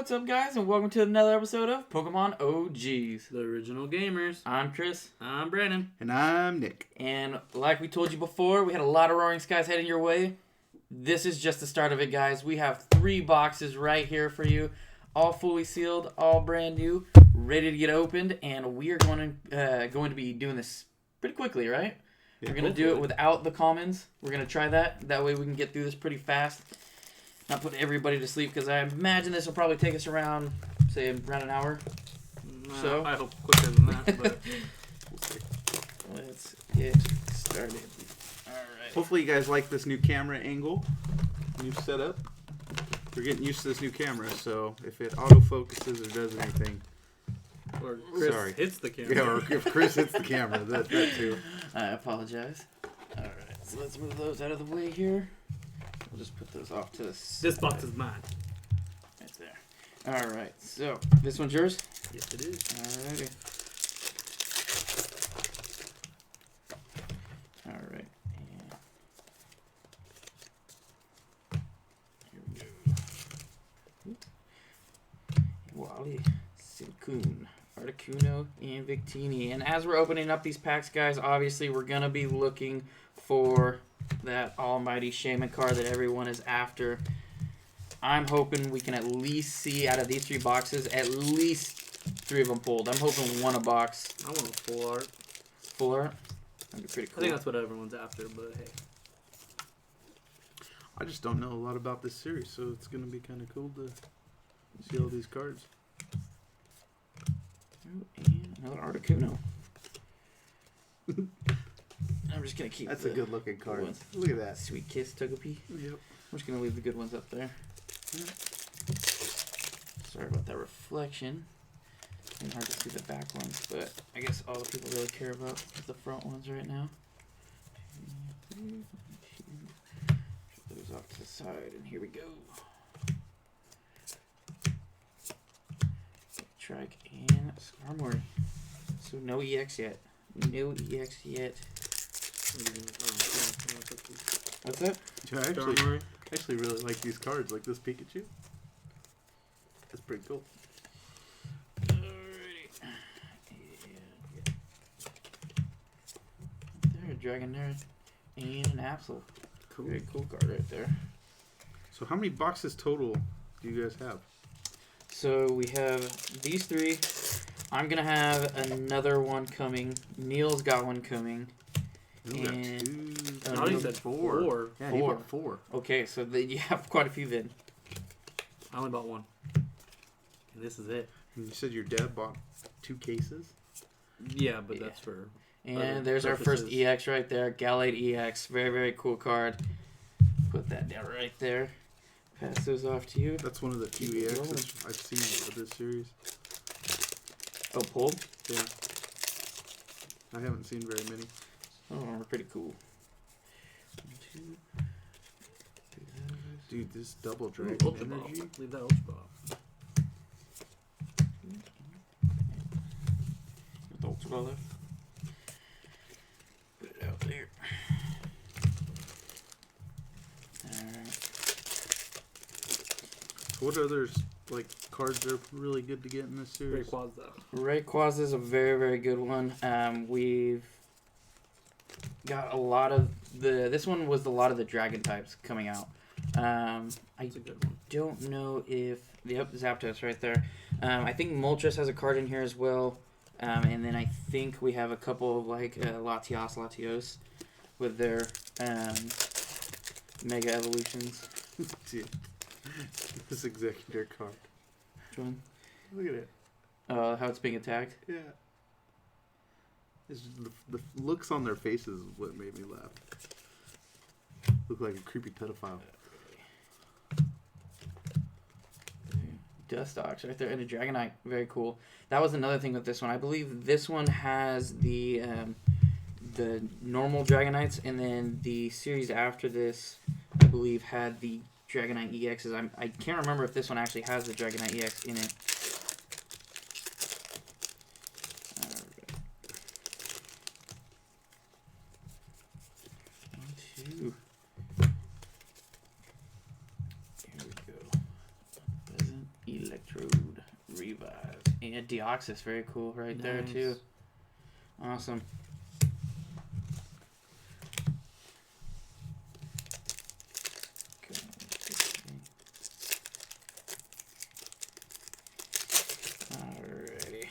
What's up, guys, and welcome to another episode of Pokemon OGs. The original gamers. I'm Chris. I'm Brandon. And I'm Nick. And like we told you before, we had a lot of Roaring Skies heading your way. This is just the start of it, guys. We have 3 boxes right here for you. All fully sealed, all brand new, ready to get opened. And we are going to be doing this pretty quickly, right? Yeah, We're going to do it without the commons. We're going to try that. That way we can get through this pretty fast. Not put everybody to sleep, because I imagine this will probably take us around, say, around an hour. So I hope quicker than that, but we'll see. Let's get started. All right. Hopefully you guys like this new camera angle, new setup. We're getting used to this new camera, so if it autofocuses or does anything, or Chris sorry. hits the camera. Yeah, or if Chris hits the camera, that too. I apologize. All right, so let's move those out of the way here. We'll just put those off to the side. This box is mine. Right there. All right, so this one's yours? Yes, it is. All righty. All right. And here we go. Wally, Silcoon, Articuno, and Victini. And as we're opening up these packs, guys, obviously we're going to be looking for that almighty Shaymin card that everyone is after. I'm hoping we can at least see out of these 3 boxes, at least 3 of them pulled. I'm hoping 1 a box. I want a full art. Full art? That'd be pretty cool. I think that's what everyone's after, but hey. I just don't know a lot about this series, so it's going to be kind of cool to see all these cards. Ooh, and another Articuno. I'm just going to keep That's a good looking card. Look at that. Sweet Kiss Togepi. Yep. I'm just going to leave the good ones up there. Sorry about that reflection. It's hard to see the back ones, but I guess all the people really care about is the front ones right now. Put those off to the side, and here we go. Trike and Skarmory. So no EX yet. No EX yet. What's that? Yeah, I actually really like these cards, like this Pikachu. That's pretty cool. Alrighty. Yeah. There, a Dragonair and an Absol. Cool. Very cool card right there. So how many boxes total do you guys have? So we have these 3. I'm gonna have another one coming. Neil's got one coming. Ooh, got And 2. No, he said 4. Yeah, he bought 4. Okay, so you have quite a few then. I only bought 1. And this is it. And you said your dad bought 2 cases? Yeah, but Yeah. that's for... And there's our first EX right there. Gallade EX. Very, very cool card. Put that down right there. Pass those off to you. That's one of the few EXs I've seen of this series. Oh, pulled? Yeah. I haven't seen very many. Oh, they're pretty cool. 1, 2, 3. Dude, this double dragon Ultra Ball. energy. Leave that Ultra Ball. With the Ultra Ball left. Put it out there. Alright. So what others, like, cards are really good to get in this series? Rayquaza. Rayquaza is a very, very good one. We've got a lot of the... This one was a lot of the dragon types coming out. That's a good one. Don't know if... Yep, Zapdos right there. I think Moltres has a card in here as well. And then I think we have a couple of, like, Latios with their Mega Evolutions. Dude, this executor card. Which one? Look at it. How it's being attacked? Yeah. It's just the looks on their faces is what made me laugh. Look like a creepy pedophile. Dustox right there, and a Dragonite. Very cool. That was another thing with this one. I believe this one has the normal Dragonites, and then the series after this, I believe, had the Dragonite EXs. I can't remember if this one actually has the Dragonite EX in it. Alright. 1, 2. Here we go. Electro. Revive. And Deoxys, very cool right there Nice. too. Awesome. Alrighty.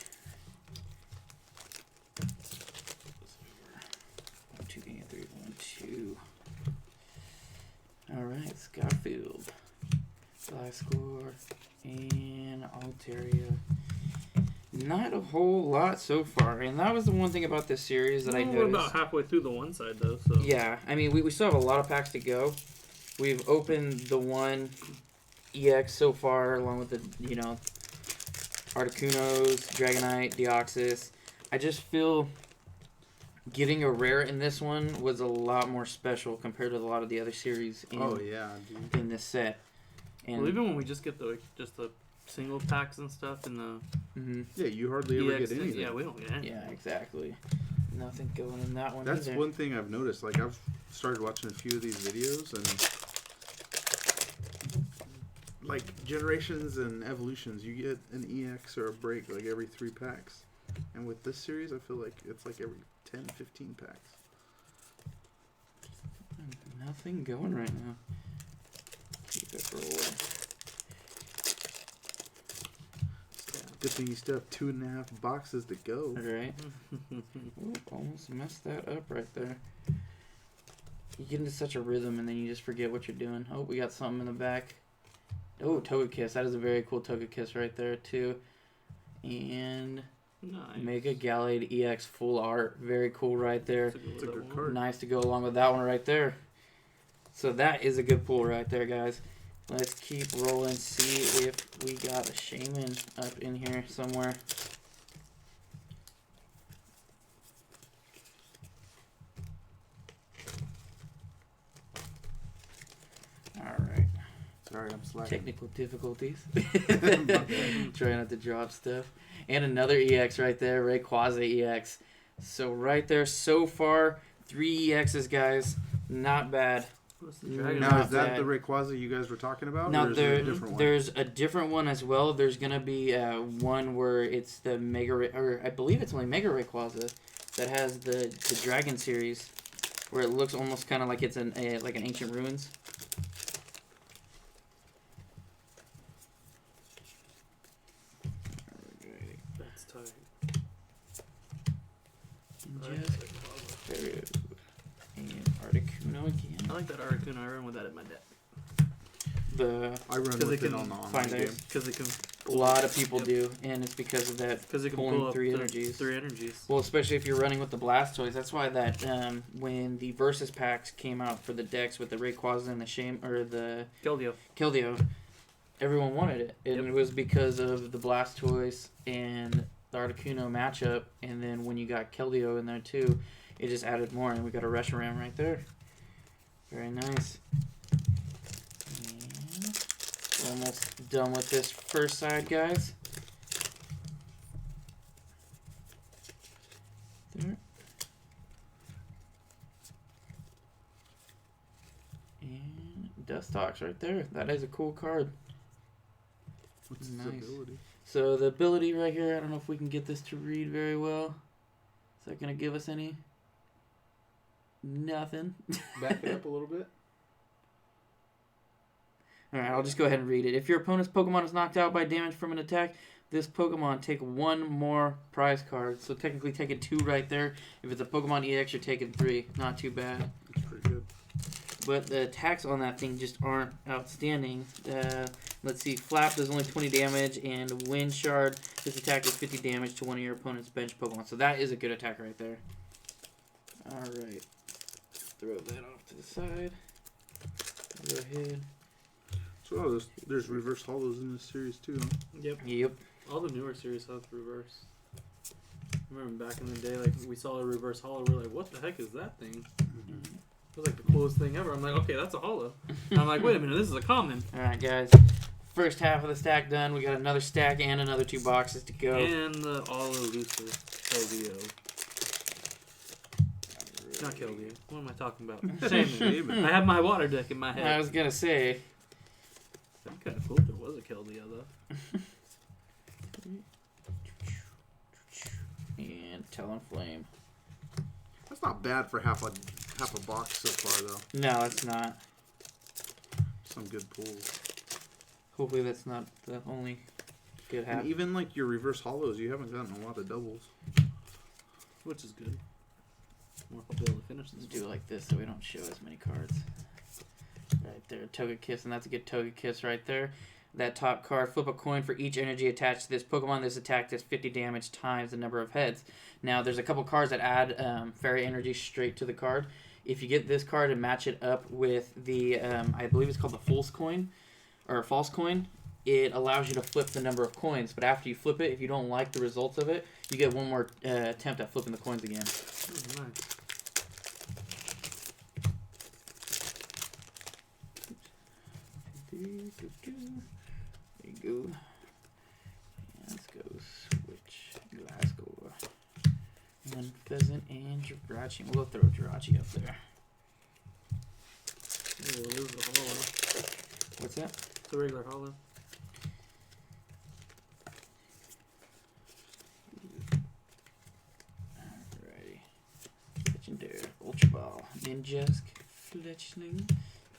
1, 2, and 3, 1, 2. Alright, Scottfield. Glasgow and Altaria. Not a whole lot so far, and that was the one thing about this series that I We're noticed. about halfway through the one side though, so Yeah, I mean, we still have a lot of packs to go. We've opened the one EX so far, along with the, Articunos, Dragonite, Deoxys. I just feel getting a rare in this one was a lot more special compared to a lot of the other series Oh yeah, dude. in this set. And well, even when we just get the single packs and stuff in the mhm. Yeah, you hardly ever EX get anything. yeah, we don't get anything. Yeah, exactly. Nothing going in that one That's either. one thing I've noticed. Like I've started watching a few of these videos and like generations and evolutions, you get an EX or a break like every 3 packs. And with this series, I feel like it's like every 10, 15 packs. Nothing going right now. Keep it rolling. Good thing you still have 2.5 boxes to go. Alright. Ooh, almost messed that up right there. You get into such a rhythm and then you just forget what you're doing. Oh, we got something in the back. Oh, Togekiss. That is a very cool Togekiss right there, too. And Nice. Mega Gallade EX full art. Very cool right there. It's a good card. Nice to go along with that one right there. So that is a good pull right there, guys. Let's keep rolling, see if we got a Shaymin up in here somewhere. Alright. Sorry, I'm slacking. Technical difficulties. Trying not to drop stuff. And another EX right there, Rayquaza EX. So right there, so far, 3 EXs, guys. Not bad. What's the dragon? Now, Not is that bad. the Rayquaza you guys were talking about? Now or is there there, a different one? there's a different one as well. There's gonna be one where it's the or I believe it's only Mega Rayquaza that has the Dragon series, where it looks almost kind of like it's like an Ancient Ruins. That's tight. And Articuno again. I like that Articuno. I run with that in my deck. I run 'cause with it it can on the online find game. ice. Because it can. A lot of people do, and it's because of that. Because it can pulling pull up 3 to energies. 3 energies. Well, especially if you're running with the Blastoise. That's why that when the Versus packs came out for the decks with the Rayquaza and the the Keldeo. Keldeo, everyone wanted it. And Yep. it was because of the Blastoise and the Articuno matchup. And then when you got Keldeo in there too, it just added more. And we got a Reshiram right there. Very nice. And we're almost done with this first side, guys. There. And Dustox right there. That is a cool card. What's Nice. his ability? So the ability right here, I don't know if we can get this to read very well. Is that going to give us any? Nothing. Back it up a little bit. Alright, I'll just go ahead and read it. If your opponent's Pokemon is knocked out by damage from an attack, this Pokemon take 1 more prize card. So technically taking 2 right there. If it's a Pokemon EX, you're taking 3. Not too bad. That's pretty good. But the attacks on that thing just aren't outstanding. Let's see, Flap does only 20 damage, and Wind Shard, this attack does 50 damage to one of your opponent's bench Pokemon. So that is a good attack right there. Alright. Throw that off to the side. Go ahead. So there's reverse hollows in this series too, huh? Yep. Yep. All the newer series have reverse. I remember back in the day, like we saw a reverse hollow, we're like, what the heck is that thing? It was like the coolest thing ever. I'm like, okay, that's a hollow. And I'm like, wait a minute, this is a common. Alright, guys. First half of the stack done. We got another stack and another 2 boxes to go. And the all elusive Keldeo. Not Keldeo. What am I talking about? Shaymin. I have my water deck in my head. I was gonna say. That'd be kind of cool if there was a Keldeo though. And Talonflame. That's not bad for half a box so far, though. No, it's not. Some good pulls. Hopefully that's not the only good half. And even like your reverse hollows, you haven't gotten a lot of doubles. Which is good. We'll be able to finish this. Let's do it like this so we don't show as many cards. Right there, Togekiss, and that's a good Togekiss right there. That top card, flip a coin for each energy attached to this Pokemon. This attack does 50 damage times the number of heads. Now, there's a couple cards that add fairy energy straight to the card. If you get this card and match it up with the, I believe it's called the false coin, it allows you to flip the number of coins. But after you flip it, if you don't like the results of it, you get one more attempt at flipping the coins again. Oh, nice. There you go. And let's go switch Glasgow. One Pheasant and Jirachi. We'll throw Jirachi up there. Oh, it is a hollow. What's that? It's a regular hollow. Alrighty. Legendary Ultra Ball. Ninjask. Fletchling.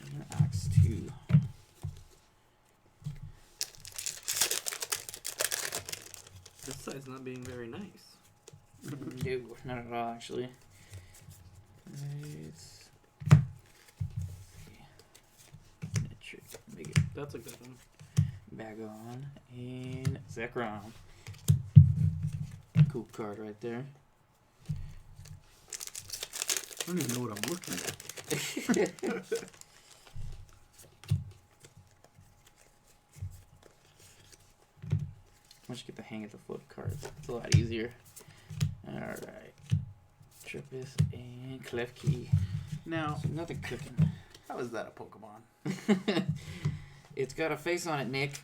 And Ox 2. This side's not being very nice. No, not at all, actually. It's Make it That's a good one. Bagon and Zekrom. Cool card right there. I don't even know what I'm looking at. Once you get the hang of the flip cards, it's a lot easier. Alright. Trippus and Klefki. Now, So nothing cooking. how is that a Pokemon? It's got a face on it, Nick.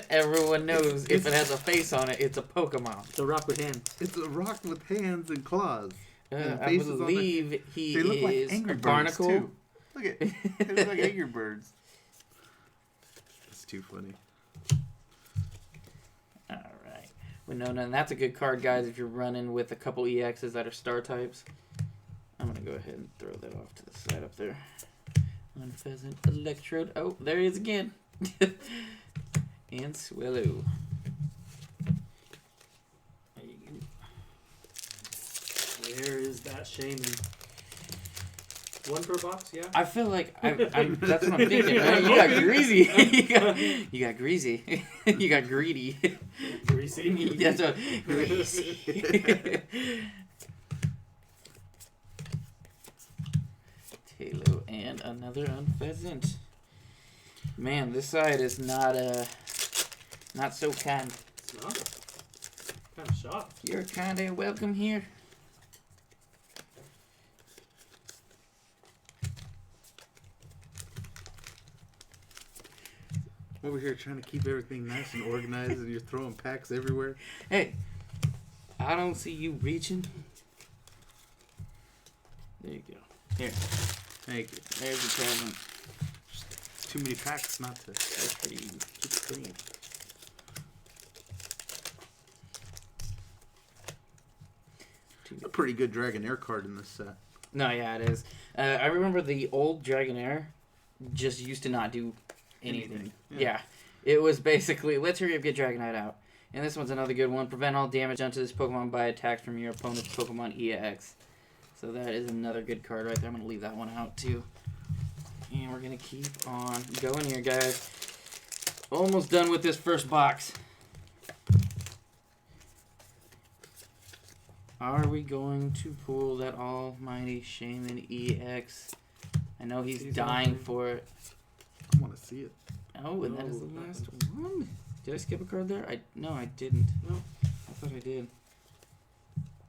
Everyone knows if it has a face on it, it's a Pokemon. The rock with hands. It's a rock with hands and claws. And I faces on the- believe he They look like is Angry a Birds barnacle. too. Look at, they look like Angry Birds. That's too funny. Alright. Well, no, that's a good card, guys, if you're running with a couple EXs that are star types. I'm going to go ahead and throw that off to the side up there. One Pheasant, Electrode. Oh, there he is again. And Swallow. There you go. Where is that Shaymin? One per box, yeah? I feel like I'm that's what I'm thinking, right? You got greasy. you got greasy. You got greedy. Greasy. That's what greasy. Halo and another Unpheasant. Man, this side is not so kind. It's not. Kind of shocked. You're kinda welcome here. Over here trying to keep everything nice and organized, and you're throwing packs everywhere. Hey, I don't see you reaching. There you go. Here, Thank you. there's your present. Too many packs not to That's for you. keep it clean. A pretty good Dragonair card in this set. No, yeah, it is. I remember the old Dragonair just used to not do anything. Anything, Yeah. yeah. It was basically, let's hurry up, get Dragonite out. And this one's another good one. Prevent all damage done to this Pokemon by attacks from your opponent's Pokemon EX. So that is another good card right there. I'm going to leave that one out too. And we're going to keep on going here, guys. Almost done with this first box. Are we going to pull that almighty Shaymin EX? I know he's dying for it. I want to see it. Oh, and that is the No, last one. Did I skip a card there? No, I didn't. No. I thought I did.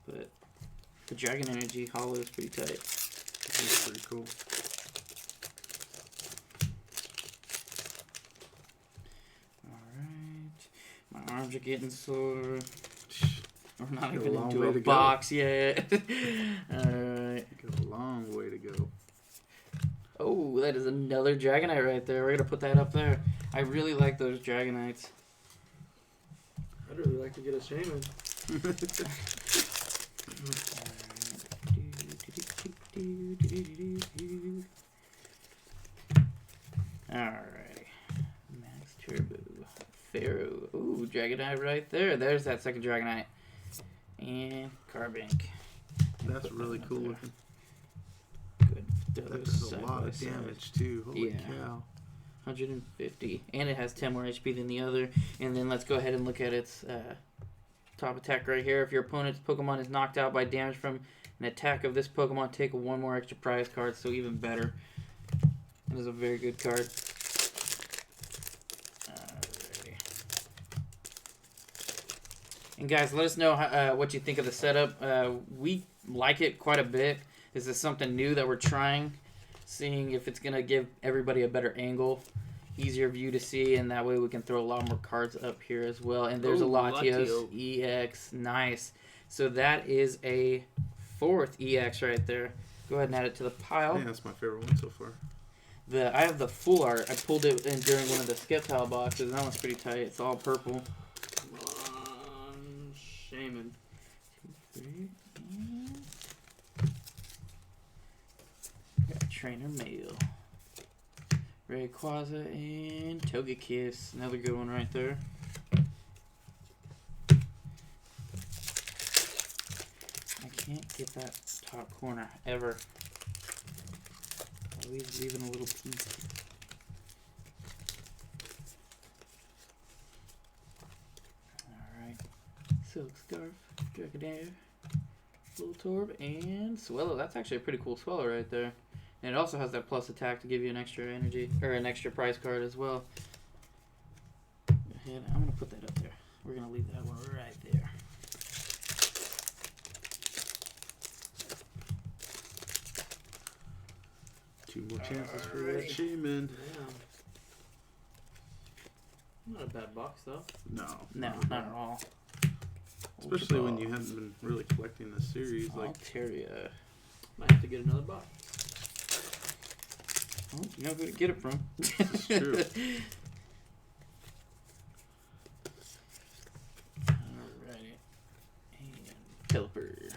But the Dragon Energy Hollow is pretty tight. That's pretty cool. Alright. My arms are getting sore. We're not Got a even long into way a to go. box yet. Alright. Got a long way to go. Oh, that is another Dragonite right there. We're going to put that up there. I really like those Dragonites. I'd really like to get a Shaymin. Alrighty. Max Turbo. Pharaoh. Ooh, Dragonite right there. There's that second Dragonite. And Carbink. That's really cool looking. Good. That does a lot of damage too. Holy cow. 150. And it has 10 more HP than the other. And then let's go ahead and look at its top attack right here. If your opponent's Pokemon is knocked out by damage from an attack of this Pokemon, take one more extra prize card, so even better. It is a very good card. Alrighty. And guys, let us know what you think of the setup. We like it quite a bit. This is something new that we're trying, seeing if it's going to give everybody a better angle, easier view to see, and that way we can throw a lot more cards up here as well. And there's a Latios EX. Nice. So that is a 4th EX right there. Go ahead and add it to the pile. Yeah, that's my favorite one so far. I have the full art. I pulled it in during one of the Skeptile boxes, and that one's pretty tight. It's all purple. Come on, Shaymin. 2, 3, got Trainer Mail. Rayquaza and Togekiss. Another good one right there. I can't get that top corner ever. Always leaving a little piece. Alright. Silk Scarf, Dragonair, Voltorb, and Swellow. That's actually a pretty cool Swellow right there. And it also has that plus attack to give you an extra energy, or an extra prize card as well. Go ahead. I'm going to put that up there. We're going to leave that one right there. Two more chances for that Shaymin. Damn. Not a bad box though. No, No, not at all. especially when you haven't been really collecting this series. Like, Altaria. Might have to get another box. Oh, you know who to get it from. this is true. Alrighty. And Pelipper.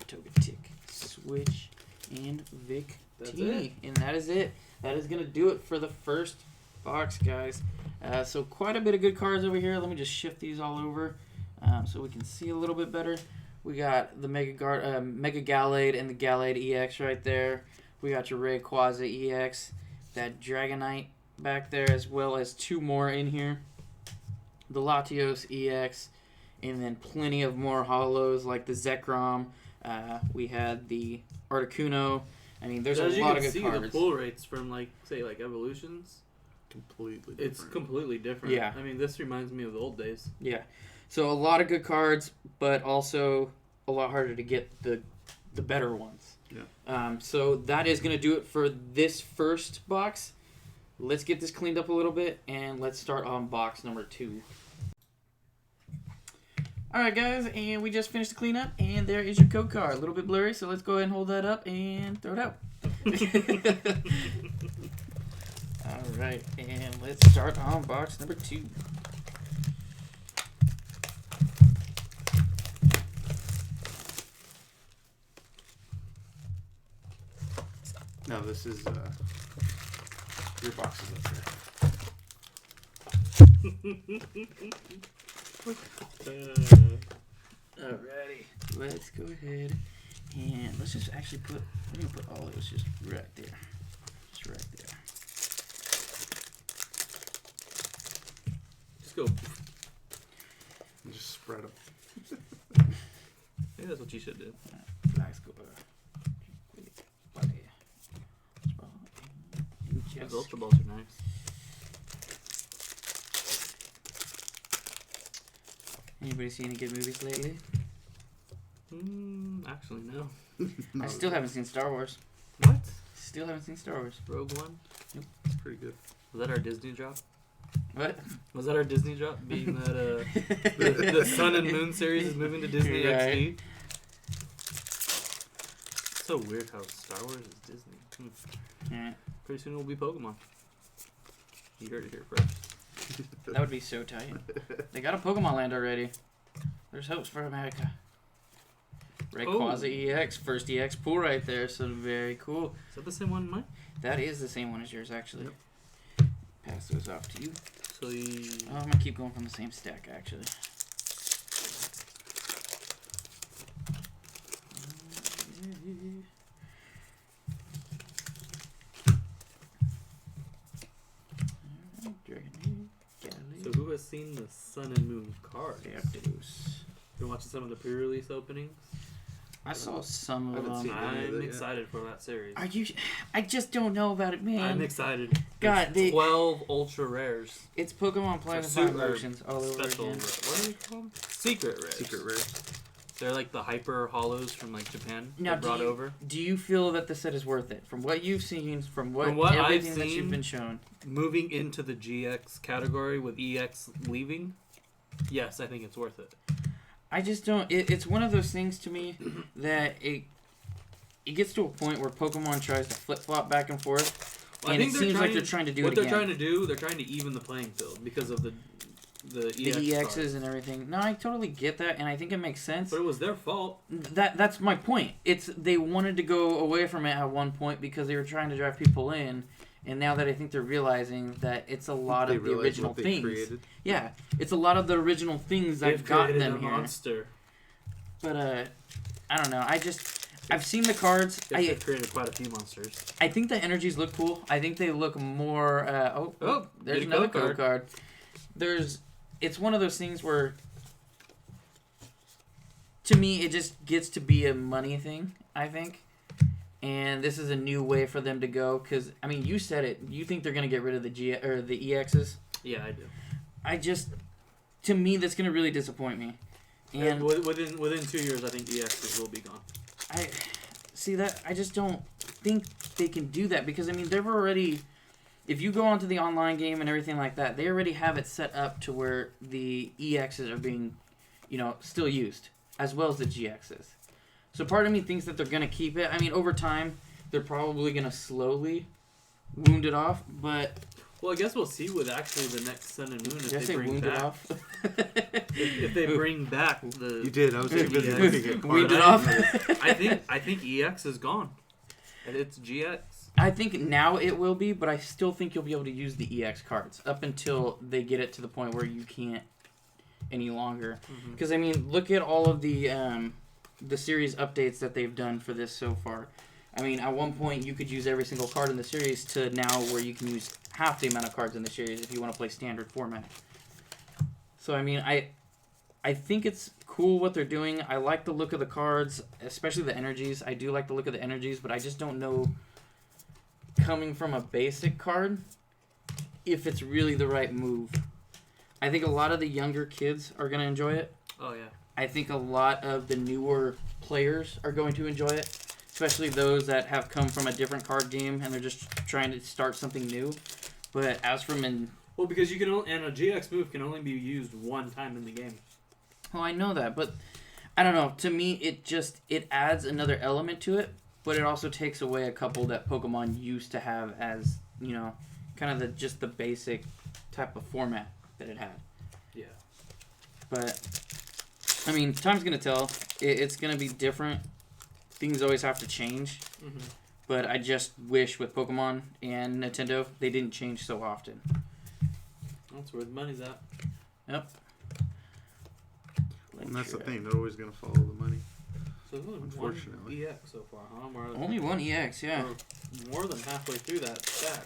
Togetic. Switch. And Vic That's T. it. And that is it. That is going to do it for the first box, guys. So quite a bit of good cards over here. Let me just shift these all over so we can see a little bit better. We got the Mega Gallade and the Gallade EX right there. We got your Rayquaza EX, that Dragonite back there, as well as 2 more in here. The Latios EX, and then plenty of more holos like the Zekrom. We had the Articuno. I mean, there's a lot of good see, cards. the pull rates from like Evolutions, completely different. it's completely different. Yeah. I mean, this reminds me of the old days. Yeah. So a lot of good cards, but also a lot harder to get the better ones. Yeah. So that is going to do it for this first box. Let's get this cleaned up a little bit, and let's start on box number 2. Alright guys, and we just finished the cleanup, and there is your code card. A little bit blurry, so let's go ahead and hold that up and throw it out. Alright, and let's start on box number 2. No, this is your box is up there. Alrighty, let's go ahead and let's just actually we're going to put all those just right there. Just right there. Just go. And just spread them. Maybe that's what you should do. Nice go. Those Ultra Balls are nice. Anybody seen any good movies lately? Actually, no. I still haven't seen Star Wars. What? Still haven't seen Star Wars. Rogue One? It's pretty good. Was that our Disney drop? What? Was that our Disney drop? Being that the Sun and Moon series is moving to Disney Right. XD? It's so weird how Star Wars is Disney. Yeah. Pretty soon it will be Pokemon. You heard it here first. That would be so tight. They got a Pokemon Land already. There's hopes for America. Rayquaza EX, first EX pool right there, so very cool. Is that the same one, Mike? That is the same one as yours, actually. Yep. Pass those off to you. So Oh, I'm gonna keep going from the same stack, actually. So who has seen the Sun and Moon card? Zapdos. Been watching some of the pre-release openings. I saw some I of haven't them. seen any of I'm it yet. excited for that series. Are you? I just don't know about it, man. I'm excited. God, There's 12 ultra rares. It's Pokemon Planet super Motions all over Special. again. What are they called? Secret rares. Secret rares. They're like the hyper hollows from like Japan. Now, They brought do you, over. Do you feel that the set is worth it? From what you've seen, from what I've everything that seen, you've been shown. Moving into the GX category with EX leaving, yes, I think it's worth it. I just don't. It's one of those things to me that it gets to a point where Pokemon tries to flip flop back and forth, Well, and it seems like they're trying to do what it they're again. trying to do. They're trying to even the playing field because of the EX The EXs cards. and everything. No, I totally get that, and I think it makes sense. But it was their fault. That's my point. It's they wanted to go away from it at one point because they were trying to drive people in, and now that I think they're realizing that it's a lot They of the realized original what they things. created. Yeah, it's a lot of the original things that They've got created them a here. monster. But I don't know. I've seen the cards. They've created quite a few monsters. I think the energies look cool. I think they look more. Oh, there's get a another code code card. It's one of those things where, to me, it just gets to be a money thing. I think, and this is a new way for them to go. Because I mean, you said it. You think they're gonna get rid of the the EXs? Yeah, I do. To me, that's gonna really disappoint me. And within 2 years, I think EXs will be gone. I see that. I just don't think they can do that because I mean they've already. If you go onto the online game and everything like that, they already have it set up to where the EXs are being, still used as well as the GXs. So part of me thinks that they're gonna keep it. I mean, over time, they're probably gonna slowly wound it off. But Well, I guess we'll see with actually the next Sun and Moon if did I they say bring wound back. it off? If they bring back the You did. I was too busy EX. looking at Wound cards. it off. I think EX is gone, and it's GX. I think now it will be, but I still think you'll be able to use the EX cards up until they get it to the point where you can't any longer. Because I mean, look at all of the series updates that they've done for this so far. I mean, at one point you could use every single card in the series to now where you can use half the amount of cards in the series if you want to play standard format. So I mean, I think it's cool what they're doing. I like the look of the cards, especially the energies. I do like the look of the energies, but I just don't know, coming from a basic card, if it's really the right move. I think a lot of the younger kids are going to enjoy it. Oh yeah. I think a lot of the newer players are going to enjoy it, especially those that have come from a different card game and they're just trying to start something new. But as from Well, because you can and a GX move can only be used one time in the game. well, I know that, but I don't know. To me, it adds another element to it, but it also takes away a couple that Pokemon used to have as, kind of just the basic type of format that it had. Yeah. But I mean, time's gonna tell. It's gonna be different. Things always have to change. Mm-hmm. But I just wish with Pokemon and Nintendo, they didn't change so often. That's where the money's at. Yep. And that's the thing. They're always going to follow the money. So there's only Unfortunately. one EX so far, huh? Only one EX, yeah. We're more than halfway through that stack.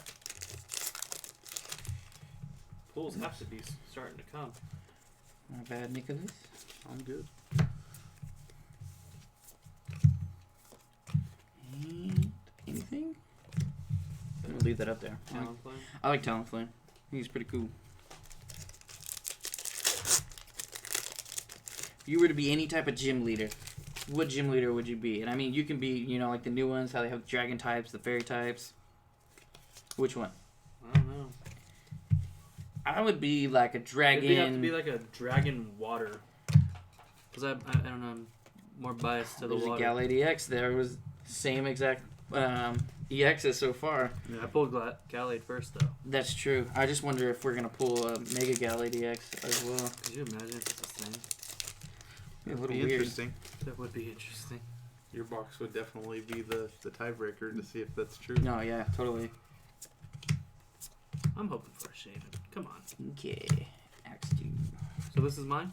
Pulls have to be starting to come. Not bad, Nicholas. I'm good. And anything? I'm gonna leave that up there. Talonflame. I like Talonflame. He's pretty cool. If you were to be any type of gym leader, what gym leader would you be? And I mean, you can be, like the new ones, how they have dragon types, the fairy types. Which one? I don't know. I would be like a dragon. It'd have to be like a dragon water. Because I don't know, I'm more biased to the There's water. a Galate EX. There was same exact EXs so far. Yeah. I pulled Gallade first though. That's true. I just wonder if we're gonna pull a Mega Gallade EX as well. Could you imagine if it's the same? Be a It'd little be weird. interesting. That would be interesting. Your box would definitely be the tiebreaker to see if that's true. No, yeah, totally. I'm hoping for a Shaymin. Come on. Okay, Axe So this is mine?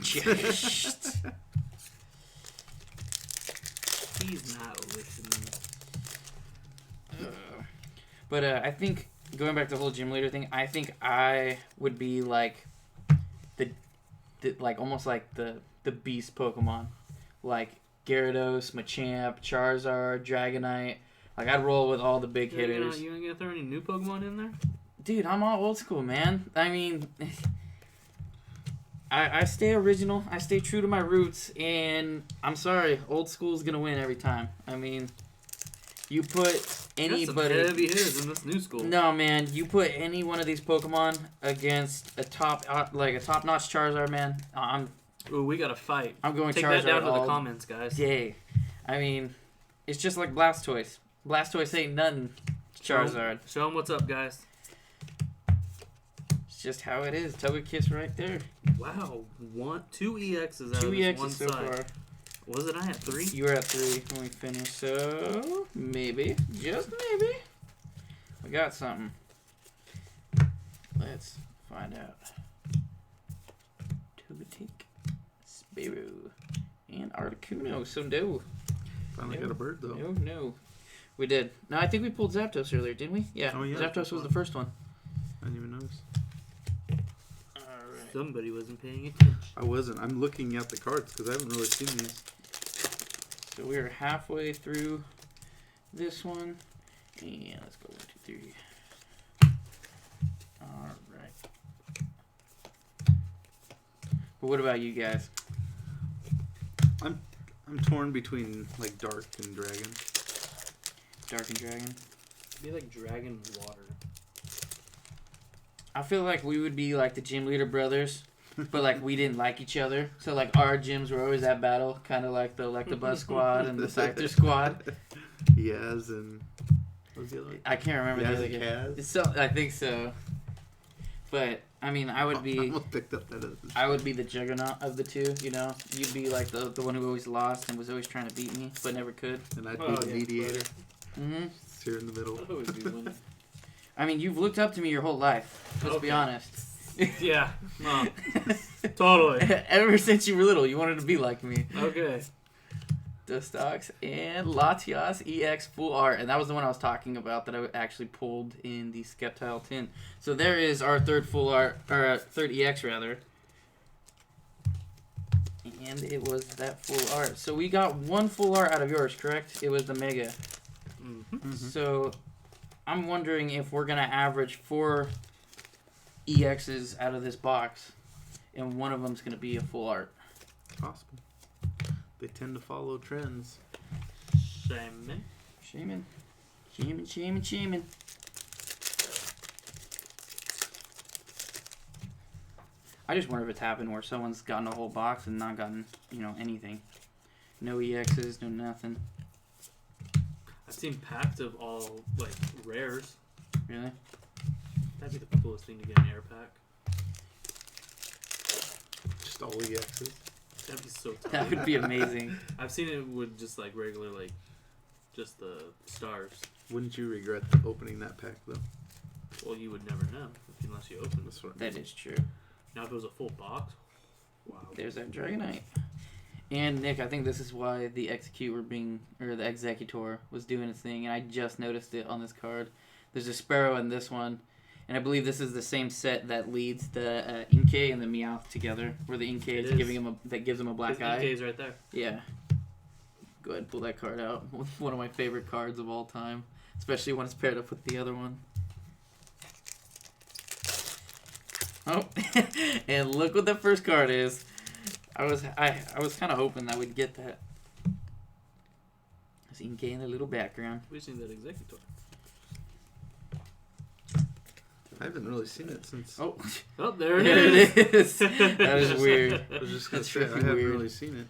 2. He's not listening. But I think going back to the whole gym leader thing, I think I would be like the like almost like the beast Pokemon, like Gyarados, Machamp, Charizard, Dragonite. Like I'd roll with all the big hitters. You ain't gonna throw any new Pokemon in there? Dude, I'm all old school, man. I mean, I stay original. I stay true to my roots, and I'm sorry, old school's gonna win every time. I mean, you put Got some anybody. heavy hitters in this new school. No, man, you put any one of these Pokemon against a top-notch Charizard, man. Ooh, we gotta fight. I'm going Take Charizard that down to the all comments, guys. day. I mean, it's just like Blastoise. Blastoise ain't nothing to Charizard. Show them what's up, guys. It's just how it is. Togekiss right there. Wow, two EXs out 2 of this EXs one so side. far. Wasn't I at 3? You were at 3 when we finished, so maybe, just maybe, we got something. Let's find out. Togetic, Spearow, and Articuno. So no. Finally got a bird though. No. We did. No, I think we pulled Zapdos earlier, didn't we? Yeah. Oh, yeah. Zapdos was the first one. I didn't even notice. Alright. Somebody wasn't paying attention. I wasn't. I'm looking at the cards because I haven't really seen these. So we are halfway through this one. And let's go 1, 2, 3. Alright. But what about you guys? I'm torn between like Dark and Dragon. Dark and Dragon? It'd be like Dragon Water. I feel like we would be like the gym leader brothers, but like we didn't like each other. So like our gyms were always at battle, kind of like the Electabuzz squad and the Scyther squad. Yaz and what was the other one? I can't remember the Yaz other and guy. Kaz. It's so I think so. But I mean, I would I be almost picked up that. I would be the juggernaut of the two. You know, you'd be like the one who always lost and was always trying to beat me, but never could. And I'd Oh, be the yeah, mediator. Mm-hmm. It's here in the middle. I'd always be winning. I mean, you've looked up to me your whole life. Let's be Okay. honest. Yeah, no, totally. Ever since you were little, you wanted to be like me. Okay. Dustox and Latias EX Full Art, and that was the one I was talking about that I actually pulled in the Skeptile tin. So there is our third full art, or third EX rather, and it was that full art. So we got one full art out of yours, correct? It was the Mega. Mm-hmm. Mhm. So I'm wondering if we're gonna average 4 EXs out of this box, and one of them's gonna be a full art. Possible. They tend to follow trends. Shaymin. Shaymin. I just wonder if it's happened where someone's gotten a whole box and not gotten, anything. No EXs, no nothing. I've seen packs of all like rares. Really? That'd be the coolest thing to get an air pack. Just all EXs. That'd be so tight. That would be amazing. I've seen it with just like regular like just the stars. Wouldn't you regret opening that pack though? Well, you would never know unless you open this one. That is true. Now if it was a full box, wow. There's that Dragonite. And Nick, I think this is why the the Executor was doing its thing, and I just noticed it on this card. There's a Sparrow in this one, and I believe this is the same set that leads the Inkay and the Meowth together, where the Inkay is gives him a black eye. EK's right there. Yeah. Go ahead and pull that card out. One of my favorite cards of all time, especially when it's paired up with the other one. Oh, and look what the first card is. I was kind of hoping that we'd get that. There's Inkay in the little background. We've seen that Executor. I haven't really seen it since. Oh, Oh, there there it it is. That is weird. I was just gonna That's say I freaking haven't weird. really seen it.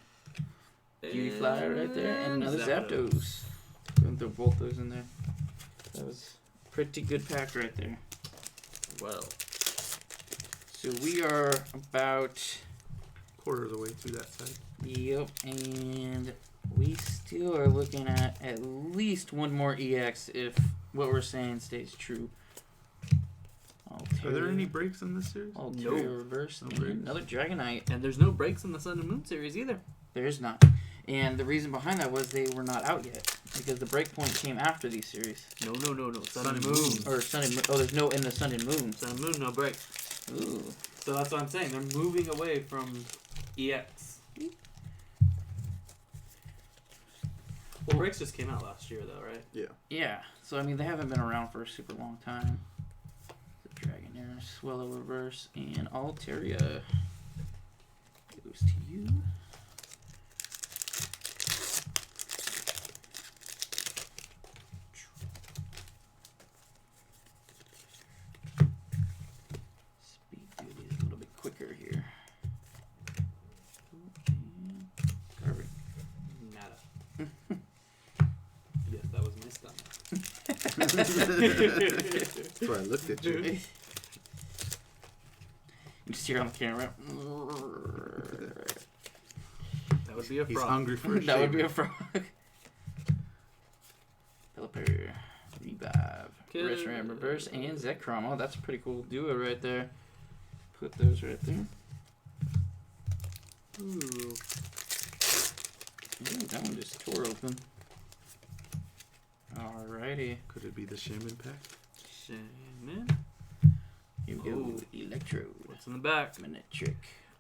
Beauty Flyer right there, and another Zapdos. Going throw both those in there. That was a pretty good pack right there. Well, So we are about, Quarter of the way through that side. yep, and we still are looking at least one more EX if what we're saying stays true. Are there any breaks in this series? Altaria No. reverse. No And breaks. another Dragonite. and there's no breaks in the Sun and Moon series either. There's not. And the reason behind that was they were not out yet. Because the breakpoint came after these series. No. Sun, Sun and and Moon. Moon. Or Sun and Moon. Oh, there's no in the Sun and Moon. Sun and Moon, no breaks. Ooh. So that's what I'm saying. They're moving away from EX. Well, breaks just came out last year, though, right? Yeah. Yeah. So, I mean, they haven't been around for a super long time. The Dragonair, Swallow reverse, and Altaria goes to you. Speed duty is a little bit quicker here. And Garbage. Nada. Yes, that was my stomach. That's why I looked at you. You just hear on the camera. That would be a He's frog. hungry for a That would be shaver. a frog. Pelipper, Revive, Okay. Reshiram Reverse, and Zekrom. Oh, that's a pretty cool duo right there. Put those right there. Ooh. Ooh, that one just tore open. Alrighty. Could it be the Shaymin pack? Shaymin. Here we go. Ooh. Electro, What's in the back? Manectric,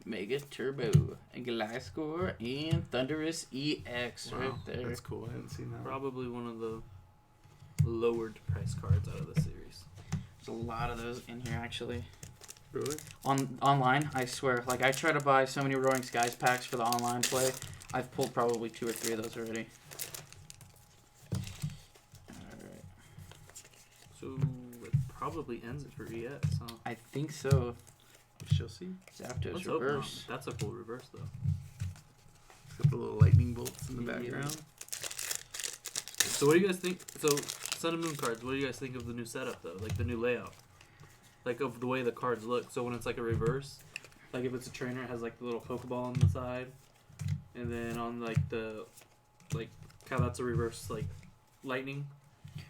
Mega Turbo, Gliscor, and Thunderous EX right there. That's cool. I hadn't seen that. Probably one of the lowered price cards out of the series. There's a lot of those in here actually. Really? Online, I swear. Like, I try to buy so many Roaring Skies packs for the online play. I've pulled probably 2 or 3 of those already. Alright. So it probably ends it for EX, huh? I think so. We shall see. Zapdos Let's hope not. reverse. That's a full reverse, though. It's got the little lightning bolts in the Yeah. background. So what do you guys think? So Sun and Moon cards. What do you guys think of the new setup, though? Like the new layout, like of the way the cards look. So when it's like a reverse, like if it's a trainer, it has like the little Pokeball on the side, and then on like the, like how that's a reverse like lightning.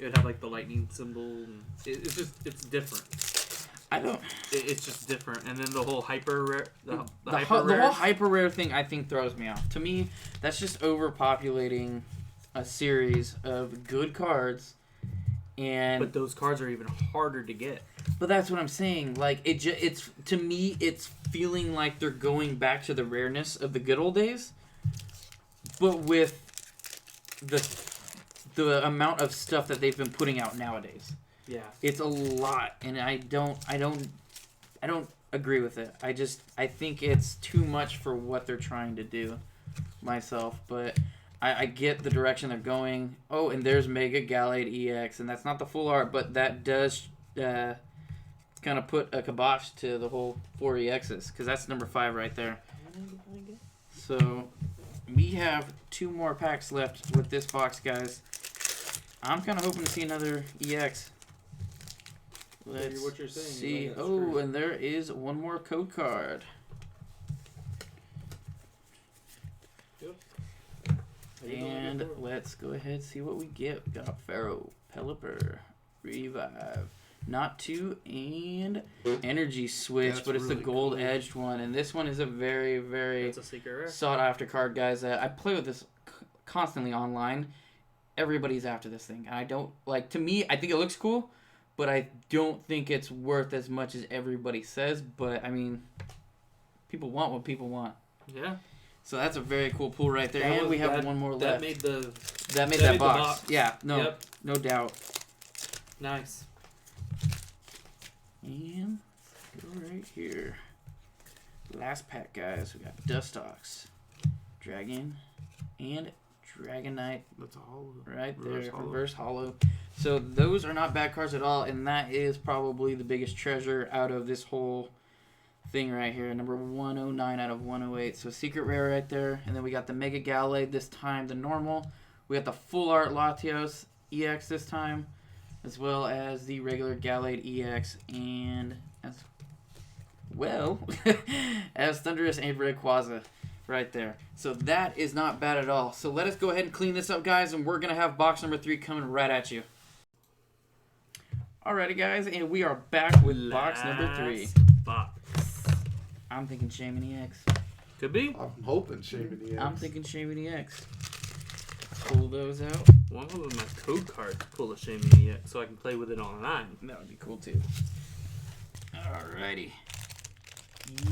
It would have like the lightning symbol. And it's just it's different. I don't. It's just different. And then the whole hyper rare, the The hyper whole rares. hyper rare thing I think throws me off. To me, that's just overpopulating a series of good cards, and But those cards are even harder to get. but that's what I'm saying. Like it's to me, it's feeling like they're going back to the rareness of the good old days, but with the amount of stuff that they've been putting out nowadays. Yeah. It's a lot, and I don't agree with it. I think it's too much for what they're trying to do myself, but I get the direction they're going. Oh, and there's Mega Gallade EX, and that's not the full art, but that does kind of put a kibosh to the whole 4 EXs, because that's number 5 right there. So we have 2 more packs left with this box, guys. I'm kind of hoping to see another EX. Let's what you're saying, see. that's Oh, true. and there is one more code card. And let's go ahead and see what we get. We got Pharaoh, Pelipper, Revive, Not 2, and Energy Switch, That's but it's the really gold cool. edged one. And this one is a very, very It's a secret rare. sought after card, guys. I play with this constantly online. Everybody's after this thing. And I don't, like, to me, I think it looks cool, but I don't think it's worth as much as everybody says. But, I mean, people want what people want. Yeah. So that's a very cool pull right there. That And was- we have that- one more That left. made the That made that that made the box. box. Yeah, no, Yep. no doubt. nice. And let's go right here. Last pack, guys. We got Dustox, Dragon, and Dragonite That's a hollow. right Reverse there. holo. Reverse Hollow. So those are not bad cards at all, and that is probably the biggest treasure out of this whole thing right here. Number 109 out of 108. So secret rare right there. And then we got the Mega Gallade this time, the normal, We got the full art Latios EX this time, as well as the regular Gallade EX, and as well as Thunderous and Rayquaza right there. So that is not bad at all. So let us go ahead and clean this up, guys, and we're going to have box number 3 coming right at you. Alrighty, guys, and we are back with box number 3. Box. I'm thinking Shaymin EX. Could be. I'm hoping Shaymin EX. I'm thinking Shaymin EX. Pull those out. One of my code cards pull a Shaymin EX so I can play with it online. That would be cool too. Alrighty.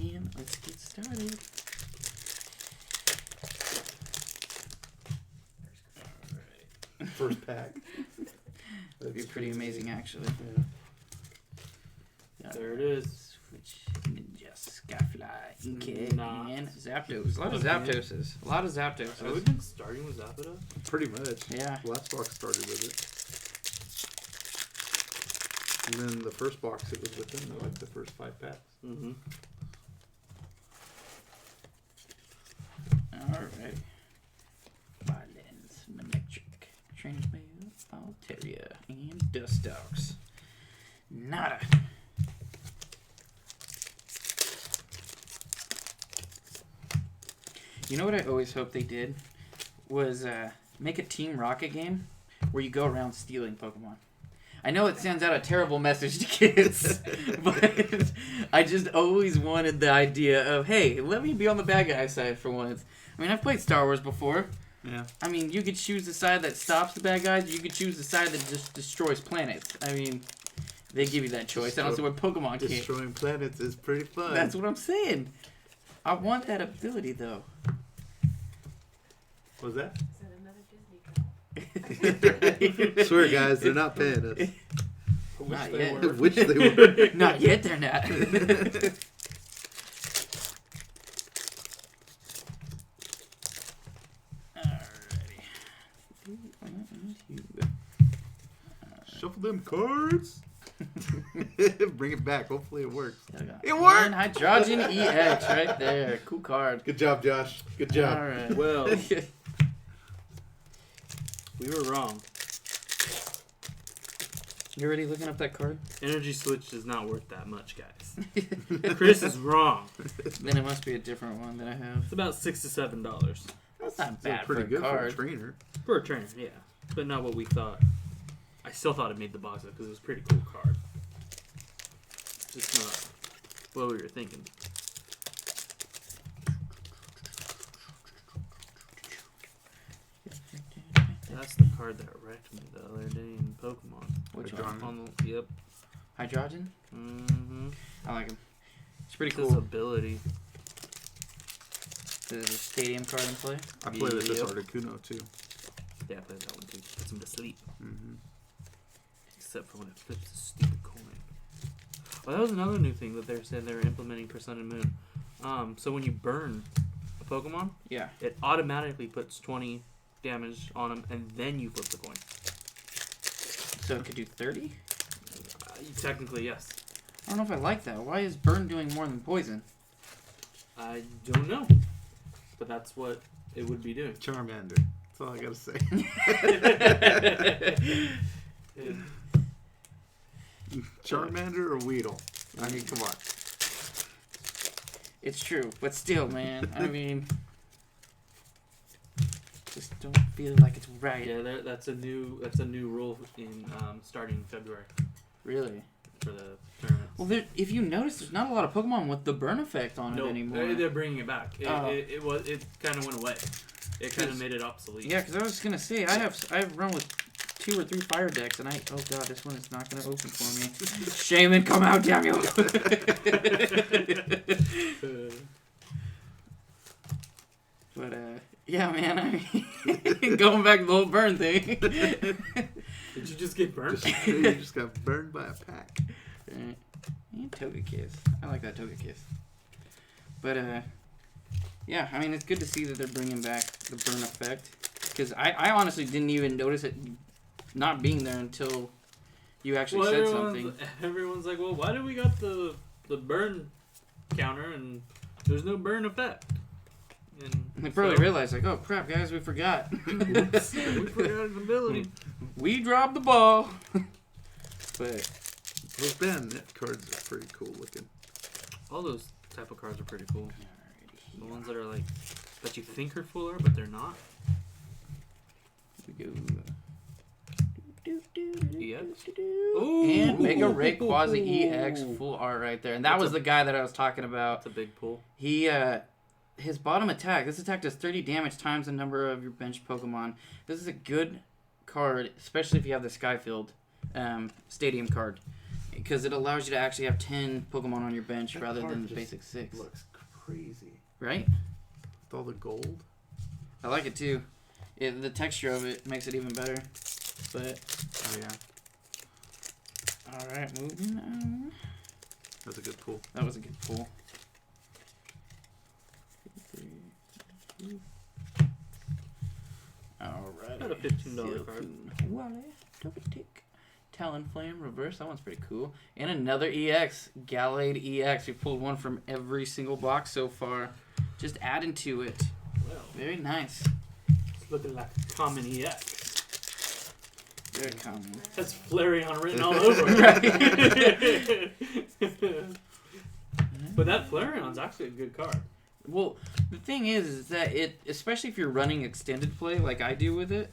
And let's get started. Alright. First pack. That'd be pretty amazing, actually. Yeah. There it is. Switch Ninja, Skyfly, Inkhead, Nah. and Zapdos. A lot of Okay. Zapdoses. A lot of Have we Zapdoses. been starting with Zapdos? Pretty much. Yeah. Last box started with it. And then the first box, it was within like the first 5 packs. Mm-hmm. Alright. Violence, Manectric, Training Mail, Altaria, and Dustox. Nada. You know what I always hoped they did? Was make a Team Rocket game where you go around stealing Pokemon. I know it sends out a terrible message to kids, but I just always wanted the idea of, hey, let me be on the bad guy side for once. I mean, I've played Star Wars before. Yeah. I mean, you could choose the side that stops the bad guys, or you could choose the side that just destroys planets. I mean, they give you that choice. I don't see what Pokemon can't. Destroying planets is pretty fun. That's what I'm saying. I want that ability, though. What was that? Is that another Disney call? Swear, guys, they're not paying us. Not they yet. were. Wish they were. Not yet, they're not. Alrighty. Shuffle them cards. Bring it back. Hopefully it works. It And worked! Hydrogen EX right there. Cool card. Good job, Josh. Good job. Alright. Well, we were wrong. You already looking up that card? Energy Switch is not worth that much, guys. Chris is wrong. Then it must be a different one that I have. It's about $6 to $7 That's not Still bad pretty for a good card. for a trainer. for a trainer, yeah, but not what we thought. I still thought it made the box up because it was a pretty cool card. Just not what we were thinking. That's the card that wrecked me the other day in Pokemon. Which Hydrogen. one? On the, yep. Hydrogen? Mm-hmm. I like him. It's pretty His cool. ability. The stadium card in play. I play with this Yep. Articuno too. Yeah, I played that one too. Puts him to sleep. Mm-hmm. Except for when it flips the stupid coin. Well, that was another new thing that they said they were implementing for Sun and Moon. So when you burn a Pokemon, Yeah. it automatically puts 20 damage on them, and then you flip the coin. So it could do 30? Technically, yes. I don't know if I like that. Why is burn doing more than poison? I don't know. But that's what it would be doing. Charmander. That's all I gotta say. Charmander or Weedle? I mean, come on. It's true, but still, man. I mean, just don't feel like it's right. Yeah, that's a new rule in starting February Really. for the tournaments. Well, if you notice, there's not a lot of Pokemon with the burn effect on it No, anymore. they're bringing it back. It Oh. kind of went away. It kind of made it obsolete. Yeah, because I was gonna say I've run with 2 or 3 fire decks, and oh god, this one is not gonna open for me. Shaymin, come out, damn you! But yeah, man. I mean, going back to the whole burn thing. Did you just get burnt? You just got burned by a pack. And Togekiss. I like that Togekiss. But yeah, I mean, it's good to see that they're bringing back the burn effect. Because I honestly didn't even notice it not being there until you actually said something. Everyone's like, well, why do we got the burn counter and there's no burn effect? And They probably so- realized, like, oh crap, guys, we forgot. Oops, we forgot his ability. We dropped the ball. But Those bayonet cards are pretty cool looking. All those type of cards are pretty cool. The ones that are like that you think are full art, but they're not. here we go. EX. And Mega Ray Quasi EX full art right there. And that That's was the guy that I was talking about. That's a big pull. He, his bottom attack, this attack does 30 damage times the number of your bench Pokemon. This is a good card, especially if you have the Skyfield Stadium card. Because it allows you to actually have 10 Pokemon on your bench That rather card than the just basic 6. Looks crazy. Right? With all the gold. I like it too. The texture of it makes it even better. But, Oh yeah, alright, moving on. that's a good pull. That was a good pull. Alright. Got a $15 card. Wally, double tick. Talonflame reverse. That one's pretty cool. And another EX. Gallade EX. We pulled one from every single box so far. Just adding to it. Well, Very nice. it's looking like a common EX. Very common. That's Flareon written all over it. But that Flareon's actually a good card. Well, the thing is that it, especially if you're running extended play like I do with it,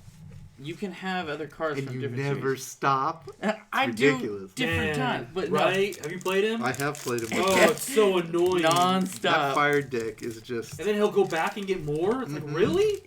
you can have other cards And from you different never series. stop. I ridiculous. do different Man, times, but right? Have you played him? I have played him. Oh, it's so annoying. That non-stop. fire deck is just. And then he'll go back and get more. It's like, Mhm. really?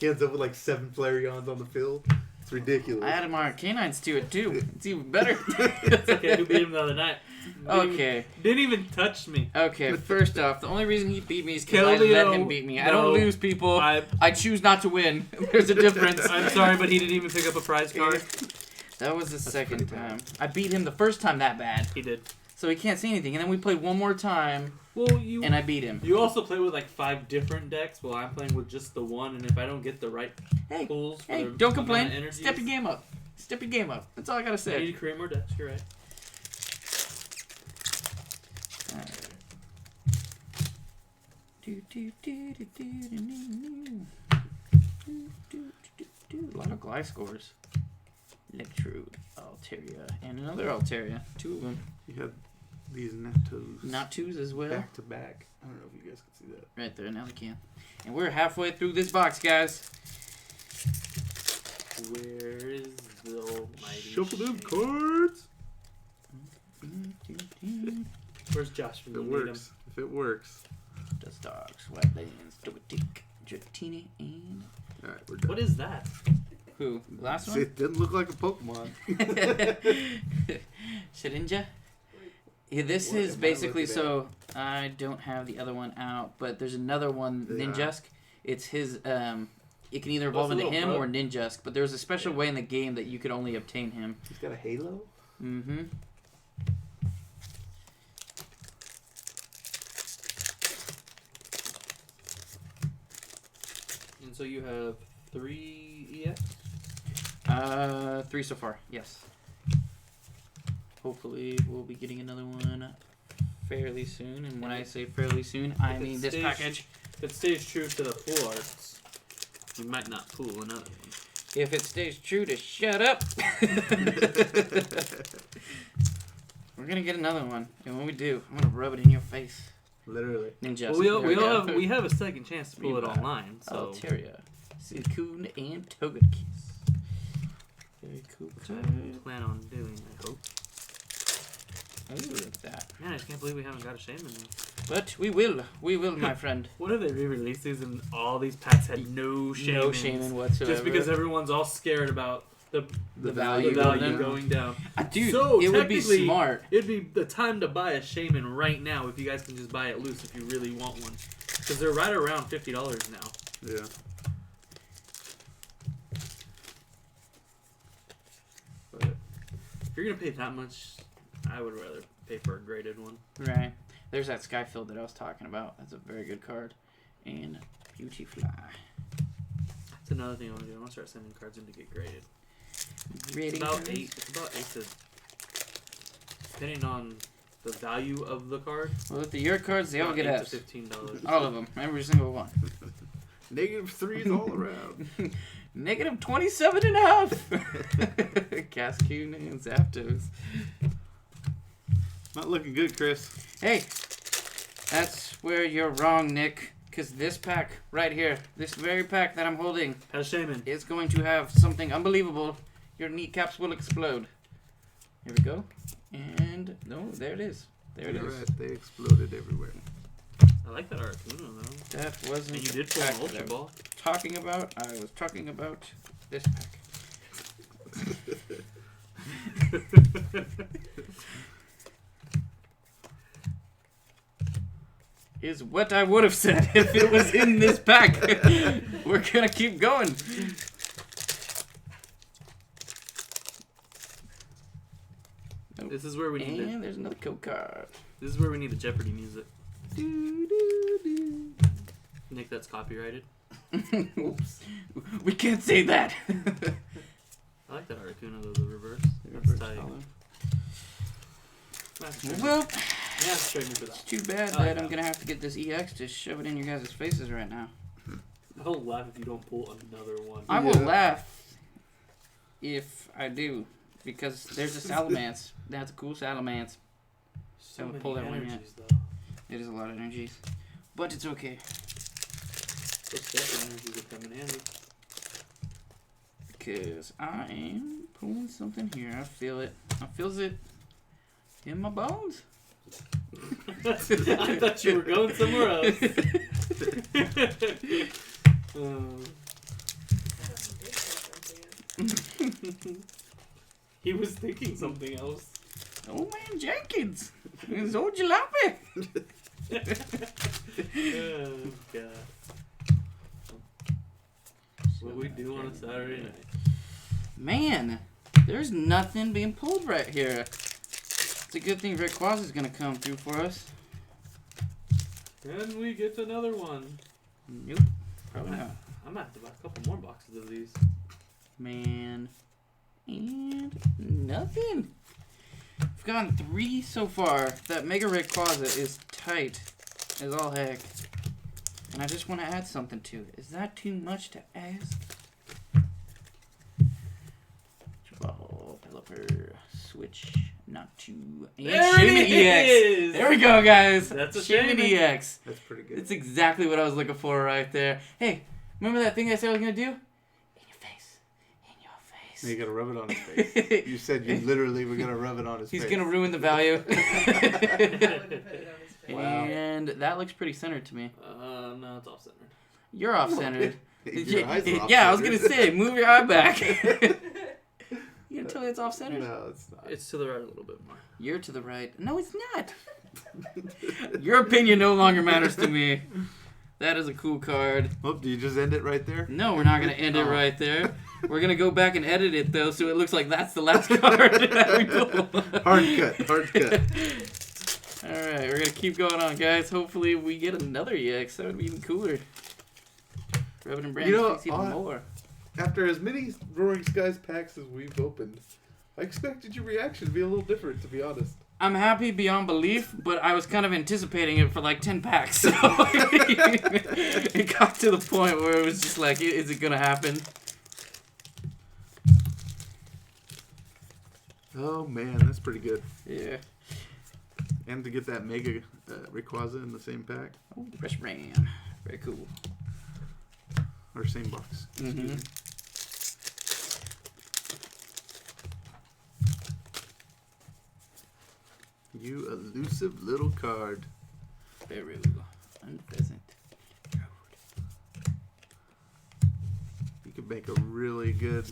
He ends up with like 7 Flareons on the field. It's ridiculous. I added my Arcanines to it too. It's even better. It's okay. Who beat him the other night? Okay. Didn't even touch me. Okay, first off, the only reason he beat me is because I Keldeo, let him beat me. I don't no. lose, people. I, I choose not to win. There's a difference. I'm sorry, but he didn't even pick up a prize card. That was the second pretty time. bad. I beat him the first time that bad, He did. so he can't say anything. And then we played one more time, Well, you and I beat him. you also play with like 5 different decks. Well, I'm playing with just the one, and if I don't get the right Hey, pulls, for hey, the don't amount of complain. energies, Step your game up. Step your game up. That's all I gotta I say. need to create more decks. You're right. A lot of Gly scores. Electrode, Altaria, and another Altaria. 2 of them. You had these Natos. Not 2s as well. Back to back. I don't know if you guys can see that. Right there, now we can. And we're halfway through this box, guys. Where is the almighty Shuffle them Shaymin? cards. Where's Josh when If it you need him? works. If it works. Dust Dogs, Wetlands, Togetic, Dratini, and... Alright, we're done. What is that? Who? Last one? It didn't look like a Pokemon. Shedinja? Yeah, this What is am I basically, looking so I don't have the other one out, but there's another one, Yeah. Ninjusk. It's his, it can either evolve Oh, it's a into him little or Ninjusk, but there's a special way in the game that you could only obtain him. He's got a halo? Mm-hmm. And so you have 3 EX? 3 so far, yes. Hopefully we'll be getting another one fairly soon, and when I say fairly soon, I If it mean this stays- package. If it stays true to the full arts, you might not pull another one. If it stays true to shut up. We're gonna get another one, and when we do, I'm gonna rub it in your face. Literally. Ninja. Well, we have a second chance to pull it Revive. online. So Altaria, Suicune, and Togekiss. Very cool. which I plan on doing. I hope. Oh, look at that. Man, I just can't believe we haven't got a Shaymin though. But we will, my friend. What if they re-released these and all these packs had no Shaymins? No Shaymin whatsoever. Just because everyone's all scared about the The value value going down. going down. Dude, So, it would be technically- smart. It'd be the time to buy a Shaymin right now if you guys can just buy it loose if you really want one. Because they're right around $50 now. Yeah. But if you're going to pay that much, I would rather pay for a graded one. Right. There's that Skyfield that I was talking about. That's a very good card. And Beautifly. That's another thing I want to do. I want to start sending cards in to get graded. Grading It's about cards? 8. It's about 8 to... Depending on the value of the card. Well, with the year cards, they all about get $8 F's. to $15. All of them. Every single one. -3s all around. Negative 27.5. Cascoon and Zapdos. Not looking good, Chris. Hey, that's where you're wrong, Nick. Because this pack right here, this very pack that I'm holding, Has Shaymin. is going to have something unbelievable. Your kneecaps will explode. Here we go. And, no, there it is. There it You're is. right, they exploded everywhere. I like that Articuno though. That wasn't And you the did pull pack an that Ultra I was Ball. talking about. I was talking about this pack. Is what I would have said if it was in this pack. We're gonna keep going. This is where we need And there's another code card. This is where we need the Jeopardy music. Do, do, do. Nick, that's copyrighted. Oops. We can't say that. I like that Articuno though, the reverse. That's Reverse tight. hollow. That's trade me. Well, Yeah, it's trade me for it's that. too bad I like that I'm that. gonna have to get this EX to shove it in your guys' faces right now. I'll laugh if you don't pull another one. I will Yeah. laugh if I do, because there's a Salamence. That's a cool Salamence. So Don't many pull that one yet. energies though. It is a lot of energies, but it's okay Those second energies would come in handy. because I am pulling something here. I feel it. I feels it in my bones. I thought you were going somewhere else. He was thinking something else. Old man Jenkins. It's old jalopy. Oh, God. What we do on a Saturday night. Man, there's nothing being pulled right here. It's a good thing Rayquaza is gonna come through for us. And we get another one. Nope, probably not. I'm gonna have to buy a couple more boxes of these. Man, and nothing. I've gotten 3 so far. That Mega Rayquaza is tight as all heck. And I just want to add something to it. Is that too much to ask? Ball, Pelipper, switch, not to. And There Shaymin it EX. is! There we go, guys. That's a Shaymin Shaymin. EX. That's pretty good. It's exactly what I was looking for right there. Hey, remember that thing I said I was gonna do? In your face. In your face. Now you gotta rub it on his face. You said you literally were gonna rub it on his He's face. gonna ruin the value. I wouldn't put it on his face. Wow. And that looks pretty centered to me. No, it's off centered. You're off centered. Your eyes are off Yeah, I was gonna centered. say, move your eye back. You gonna tell me it's off centered? No, it's not. It's to the right a little bit more. You're to the right. No, it's not. Your opinion no longer matters to me. That is a cool card. Oh, do you just end it right there? No, we're not gonna end it Oh. right there. We're gonna go back and edit it though, so it looks like that's the last card that we pull. Hard cut. Hard cut. All right, we're gonna keep going on, guys. Hopefully, we get another EX. That would be even cooler. Rub it in Brandon's You know, face even more. After as many Roaring Skies packs as we've opened, I expected your reaction to be a little different, to be honest. I'm happy beyond belief, but I was kind of anticipating it for like 10 packs. So it got to the point where it was just like, is it gonna happen? Oh man, that's pretty good. Yeah. And to get that Mega Rayquaza in the same pack, Oh, the Fresh Brand. Very cool. or same box. Excuse Mhm. me. You elusive little card. Very unpleasant. You could make a really good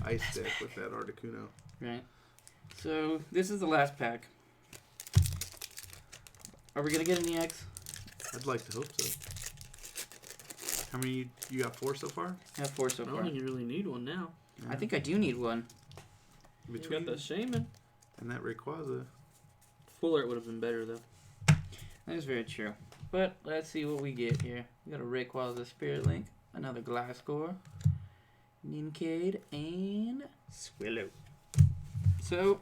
ice deck with that Articuno. Right. So, this is the last pack. Are we gonna get an EX? I'd like to hope so. How many you got? 4 so far? I have 4 so I don't far. think you really need one now. I think I do need one. You Between got the Shaymin. and that Rayquaza. Full art would have been better though. That is very true. But let's see what we get here. We got a Rayquaza Spirit Link, another Gliscor, Nincade, and Swallow. So,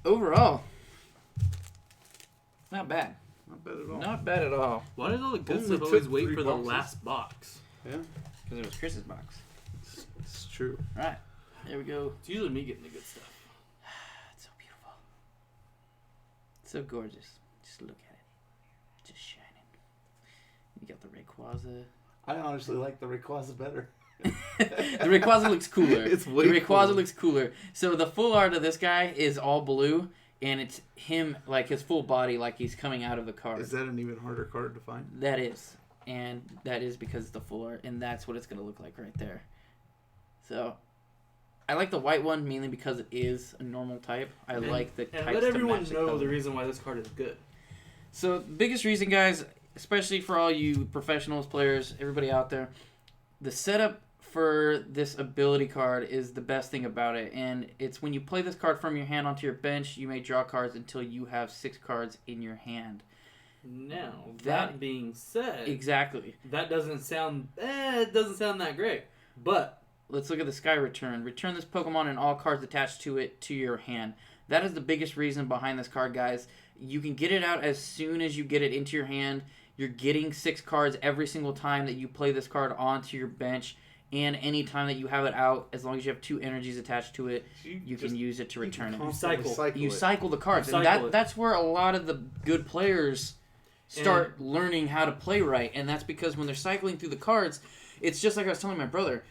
overall, not bad. Not bad at all. Not bad at all. Why does all the good Only stuff always took wait 3 for the boxes. last box? Yeah, Because it was Chris's box. it's true. All right. There we go. It's usually me getting the good stuff. It's so beautiful. So gorgeous. Just look at it. Just shining. You got the Rayquaza. I honestly like the Rayquaza better. The Rayquaza looks cooler. It's way The Rayquaza cooler. looks cooler. So the full art of this guy is all blue, and it's him, like his full body, like he's coming out of the card. Is that an even harder card to find? That is. And that is because it's the full art, and that's what it's going to look like right there. So, I like the white one mainly because it is a normal type. I like the And types let to everyone match the know color. the reason why this card is good. So, the biggest reason, guys, especially for all you professionals, players, everybody out there, the setup for this ability card is the best thing about it. And it's when you play this card from your hand onto your bench, you may draw cards until you have 6 cards in your hand. Now, That- that being said, Exactly. that doesn't sound it doesn't sound that great. But Let's look at the Sky Return. Return this Pokemon and all cards attached to it to your hand. That is the biggest reason behind this card, guys. You can get it out as soon as you get it into your hand. You're getting 6 cards every single time that you play this card onto your bench. And any time that you have it out, as long as you have 2 energies attached to it, you can use it to return it. Constantly cycle. You cycle the cards. You And cycle it. that's where a lot of the good players start learning how to play right. And that's because when they're cycling through the cards, it's just like I was telling my brother.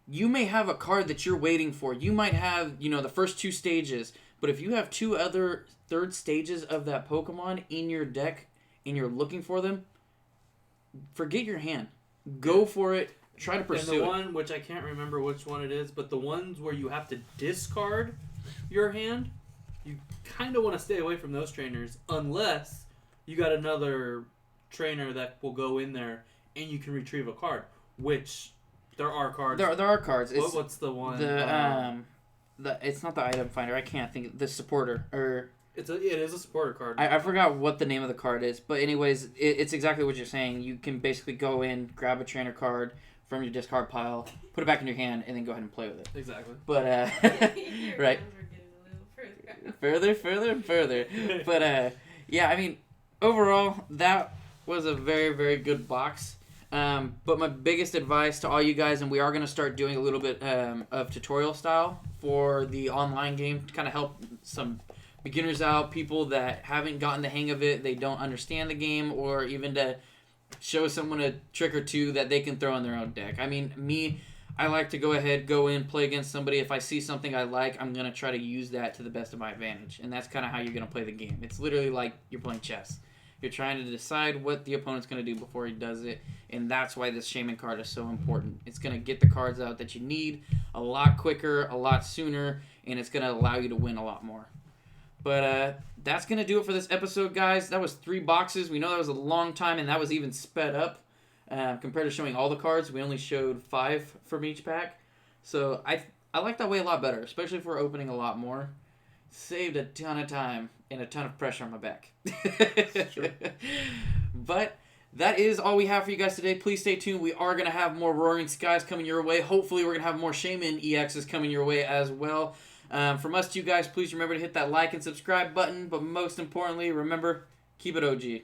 You may have a card that you're waiting for. You might have, the first 2 stages. But if you have 2 other third stages of that Pokemon in your deck and you're looking for them, forget your hand. Go for it. Try to and pursue the it. one which I can't remember which one it is, but the ones where you have to discard your hand, you kind of want to stay away from those trainers unless you got another trainer that will go in there and you can retrieve a card, which there are cards. There are cards. It's What's the one? it's not the item finder. I can't think. The supporter or It is a supporter card. I forgot what the name of the card is. But anyways, it's exactly what you're saying. You can basically go in, grab a trainer card from your discard pile, put it back in your hand, and then go ahead and play with it. Exactly. But Your right. hands are getting a little further. further and further. But yeah, I mean, overall, that was a very, very good box. But my biggest advice to all you guys, and we are going to start doing a little bit of tutorial style for the online game to kind of help some beginners out, people that haven't gotten the hang of it, they don't understand the game, or even to show someone a trick or two that they can throw in their own deck. I mean, I like to go in, play against somebody. If I see something I like, I'm going to try to use that to the best of my advantage. And that's kind of how you're going to play the game. It's literally like you're playing chess. You're trying to decide what the opponent's going to do before he does it. And that's why this Shaymin card is so important. It's going to get the cards out that you need a lot quicker, a lot sooner, and it's going to allow you to win a lot more. But that's going to do it for this episode, guys. That was 3 boxes. We know that was a long time, and that was even sped up. Compared to showing all the cards, we only showed 5 from each pack. So I like that way a lot better, especially if we're opening a lot more. Saved a ton of time and a ton of pressure on my back. But that is all we have for you guys today. Please stay tuned. We are going to have more Roaring Skies coming your way. Hopefully we're going to have more Shaymin EXs coming your way as well. From us to you guys, please remember to hit that like and subscribe button. But most importantly, remember, keep it OG.